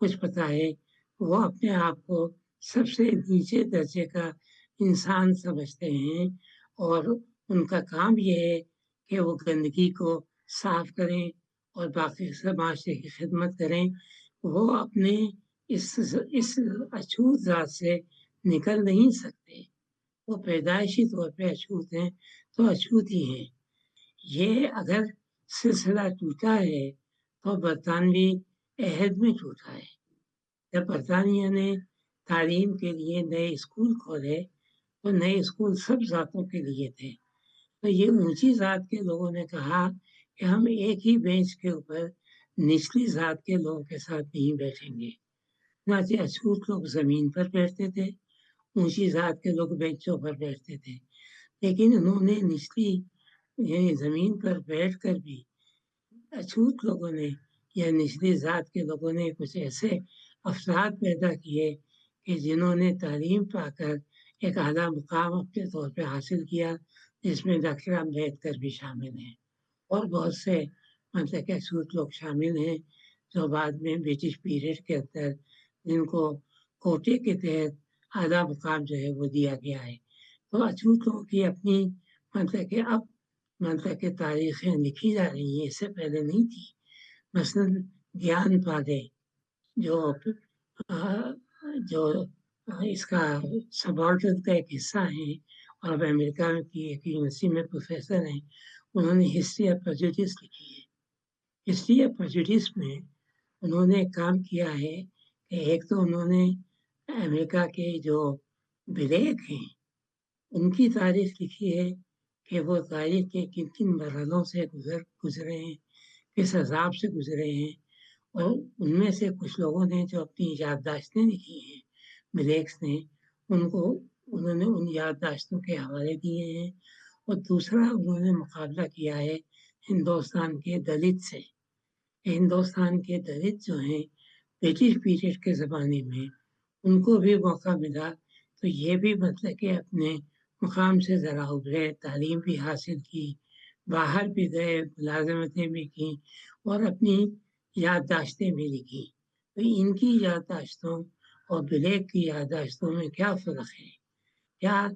کچھ پتہ ہے، وہ اپنے آپ کو سب سے نیچے درجے کا انسان سمجھتے ہیں، اور ان کا کام یہ ہے کہ وہ گندگی کو صاف کریں اور باقی معاشرے کی خدمت کریں۔ وہ اپنے اس اچھوت ذات سے نکل نہیں سکتے، وہ پیدائشی طور پہ اچھوت ہیں تو اچھوت ہی ہیں۔ یہ اگر سلسلہ ٹوٹا ہے تو برطانوی عہد میں ٹوٹا ہے، جب برطانیہ نے تعلیم کے لیے نئے اسکول کھولے تو نئے اسکول سب ذاتوں کے لیے تھے، تو یہ اونچی ذات کے لوگوں نے کہا کہ ہم ایک ہی بینچ کے اوپر نچلی ذات کے لوگوں کے ساتھ نہیں بیٹھیں گے۔ چنانچہ اچھوت لوگ زمین پر بیٹھتے تھے، اونچی ذات کے لوگ بینچوں پر بیٹھتے تھے، لیکن انہوں نے نچلی یعنی زمین پر بیٹھ کر بھی اچھوت لوگوں نے یا نچلی ذات کے لوگوں نے کچھ ایسے افراد پیدا کیے کہ جنہوں نے تعلیم پا کر ایک اعلیٰ مقام اپنے طور پہ حاصل کیا، جس میں ڈاکٹر امبیڈکر بھی شامل ہیں اور بہت سے مطلب کہ اچھوت لوگ شامل ہیں جو بعد میں برٹش پیریڈ کے اندر جن کو کوٹے کے تحت اعلیٰ مقام جو ہے وہ دیا گیا ہے۔ تو اچھوت لوگوں کی اپنی مطلب کہ اب مطلب کہ تاریخیں لکھی جا رہی ہیں، اس سے پہلے نہیں تھی۔ مثلاً گیان پادے جو اس کا سبالٹن کا ایک حصہ ہے اور اب امریکہ کی ایک یونیورسٹی میں پروفیسر ہیں، انہوں نے ہسٹری آف پریجوڈس لکھی ہے۔ ہسٹری آف پریجوڈس میں انہوں نے کام کیا ہے کہ ایک تو انہوں نے امریکہ کے جو بلیک ہیں ان کی تاریخ لکھی ہے کہ وہ تاریخ کے کن کن مرحلوں سے گزرے ہیں، کس عذاب سے گزرے ہیں، اور ان میں سے کچھ لوگوں نے جو اپنی یادداشتیں لکھی ہیں بلیکس نے، انہوں نے ان یادداشتوں کے حوالے دیے ہیں، اور دوسرا انہوں نے مقابلہ کیا ہے ہندوستان کے دلت سے۔ ہندوستان کے دلت جو ہیں برٹش پیریڈ کے زمانے میں ان کو بھی موقع ملا تو یہ بھی مطلب کہ اپنے مقام سے ذرا ابھرے، تعلیم بھی حاصل کی، باہر بھی گئے، ملازمتیں بھی کی اور اپنی یادداشتیں بھی لکھی۔ تو ان کی یادداشتوں اور بلیک کی یادداشتوں میں کیا فرق ہے؟ کیا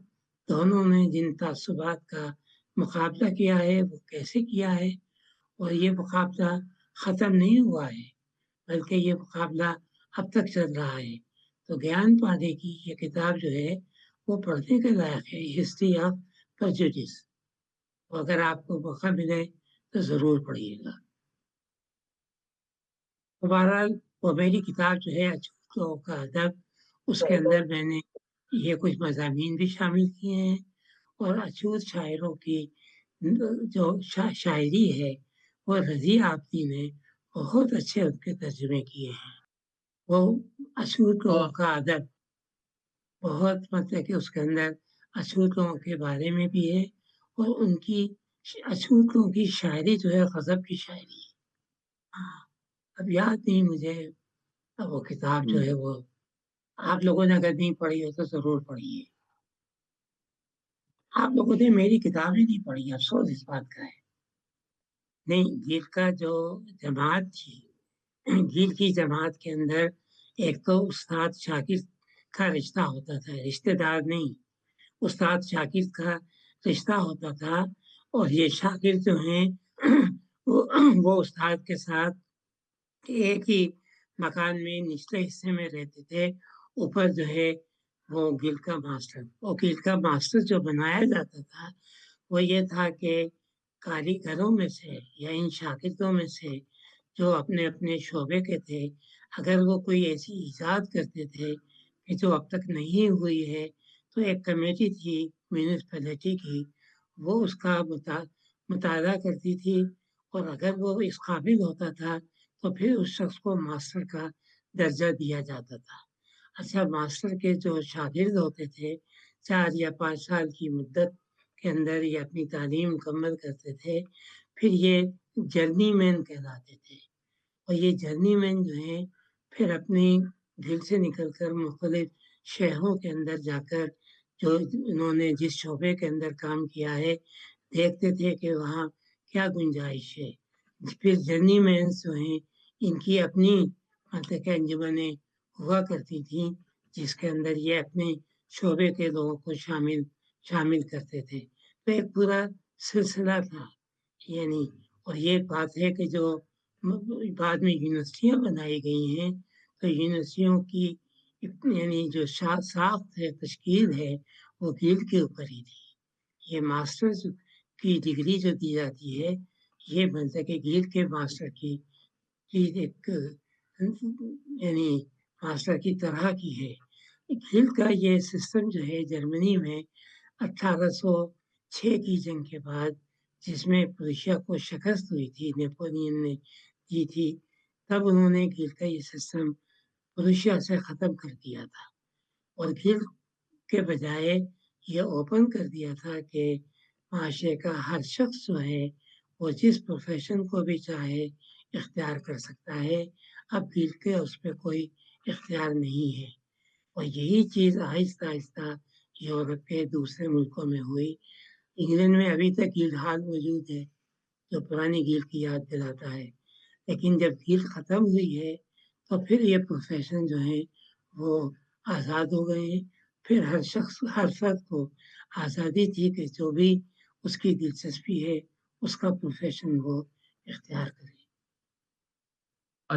دونوں نے جن تعصبات کا مقابلہ کیا ہے وہ کیسے کیا ہے؟ اور یہ مقابلہ ختم نہیں ہوا ہے بلکہ یہ مقابلہ اب تک چل رہا ہے۔ تو گیان پانڈے کی یہ کتاب جو ہے وہ پڑھنے کے لائق ہے، ہسٹری آف پریجوڈس، اگر آپ کو موقع ملے تو ضرور پڑھیے گا۔ بہرحال وہ میری کتاب جو ہے اچھوت لوگوں کا ادب، اس کے اندر میں نے یہ کچھ مضامین بھی شامل کیے ہیں، اور اچھوت شاعروں کی جو شاعری ہے وہ رضی آپتی نے بہت اچھے ان کے ترجمے کیے ہیں۔ وہ اچھوت لوگوں کا ادب بہت مطلب کہ اس کے اندر اچھوت لوگوں کے بارے میں بھی ہے، اور ان کی اچھوت لوگوں کی شاعری جو ہے غضب کی شاعری ہے۔ اب یاد نہیں مجھے وہ کتاب جو ہے وہ آپ لوگوں نے اگر نہیں پڑھی ہو تو ضرور پڑھیے۔ آپ لوگوں نے میری کتابیں نہیں پڑھی، افسوس اس بات کا ہے۔ نہیں، گیل کا جو جماعت تھی، گیل کی جماعت کے اندر ایک تو استاد شاگرد کا رشتہ ہوتا تھا، رشتہ دار نہیں، استاد شاگرد کا رشتہ ہوتا تھا، اور یہ شاگرد جو ہیں وہ استاد کے ساتھ ایک ہی مکان میں نچلے حصے میں رہتے تھے۔ اوپر جو ہے وہ گل کا ماسٹر، اور گل کا ماسٹر جو بنایا جاتا تھا وہ یہ تھا کہ کاریگروں میں سے یا ان شاگردوں میں سے جو اپنے اپنے شعبے کے تھے، اگر وہ کوئی ایسی ایجاد کرتے تھے کہ جو اب تک نہیں ہوئی ہے تو ایک کمیٹی تھی میونسپلٹی کی، وہ اس کا مطالعہ کرتی تھی، اور اگر وہ اس قابل ہوتا تھا تو پھر اس شخص کو ماسٹر کا درجہ دیا جاتا تھا۔ اچھا، ماسٹر کے جو شاگرد ہوتے تھے 4 یا 5 سال کی مدت کے اندر یہ اپنی تعلیم مکمل کرتے تھے، پھر یہ جرنی مین کہلاتے تھے، اور یہ جرنی مین جو ہیں پھر اپنی دل سے نکل کر مختلف شہروں کے اندر جا کر جو انہوں نے جس شعبے کے اندر کام کیا ہے دیکھتے تھے کہ وہاں کیا گنجائش ہے۔ پھر جرنی مینس جو ہیں ان کی اپنی منطقۂ انجمنیں ہوا کرتی تھیں جس کے اندر یہ اپنے شعبے کے لوگوں کو شامل کرتے تھے، تو ایک پورا سلسلہ تھا یعنی. اور یہ بات ہے کہ جو بعد میں یونیورسٹیاں بنائی گئی ہیں تو یونیورسٹیوں کی یعنی جو ساخت ہے تشکیل ہے وہ گلڈ کے اوپر ہی تھی. یہ ماسٹرز کی ڈگری جو دی جاتی ہے یہ منطقۂ گلڈ کے ماسٹر کی ایک یعنی ماسٹر کی طرح کی ہے. گلڈ کا یہ سسٹم جو ہے جرمنی میں 1806 کی جنگ کے بعد جس میں پروشیا کو شکست ہوئی تھی، نیپولین نے دی تھی، تب انہوں نے گلڈ کا یہ سسٹم پروشیا سے ختم کر دیا تھا اور گلڈ کے بجائے یہ اوپن کر دیا تھا کہ معاشرے کا ہر شخص جو ہے وہ جس پروفیشن کو بھی چاہے اختیار کر سکتا ہے. اب گلڈ کے اس پہ کوئی اختیار نہیں ہے اور یہی چیز آہستہ آہستہ یورپ کے دوسرے ملکوں میں ہوئی. انگلینڈ میں ابھی تک گلڈ ہال موجود ہے جو پرانی گلڈ کی یاد دلاتا ہے، لیکن جب گلڈ ختم ہوئی ہے تو پھر یہ پروفیشن جو ہے وہ آزاد ہو گئے ہیں. پھر ہر فرد کو آزادی تھی کہ جو بھی اس کی دلچسپی ہے اس کا پروفیشن وہ اختیار کرے.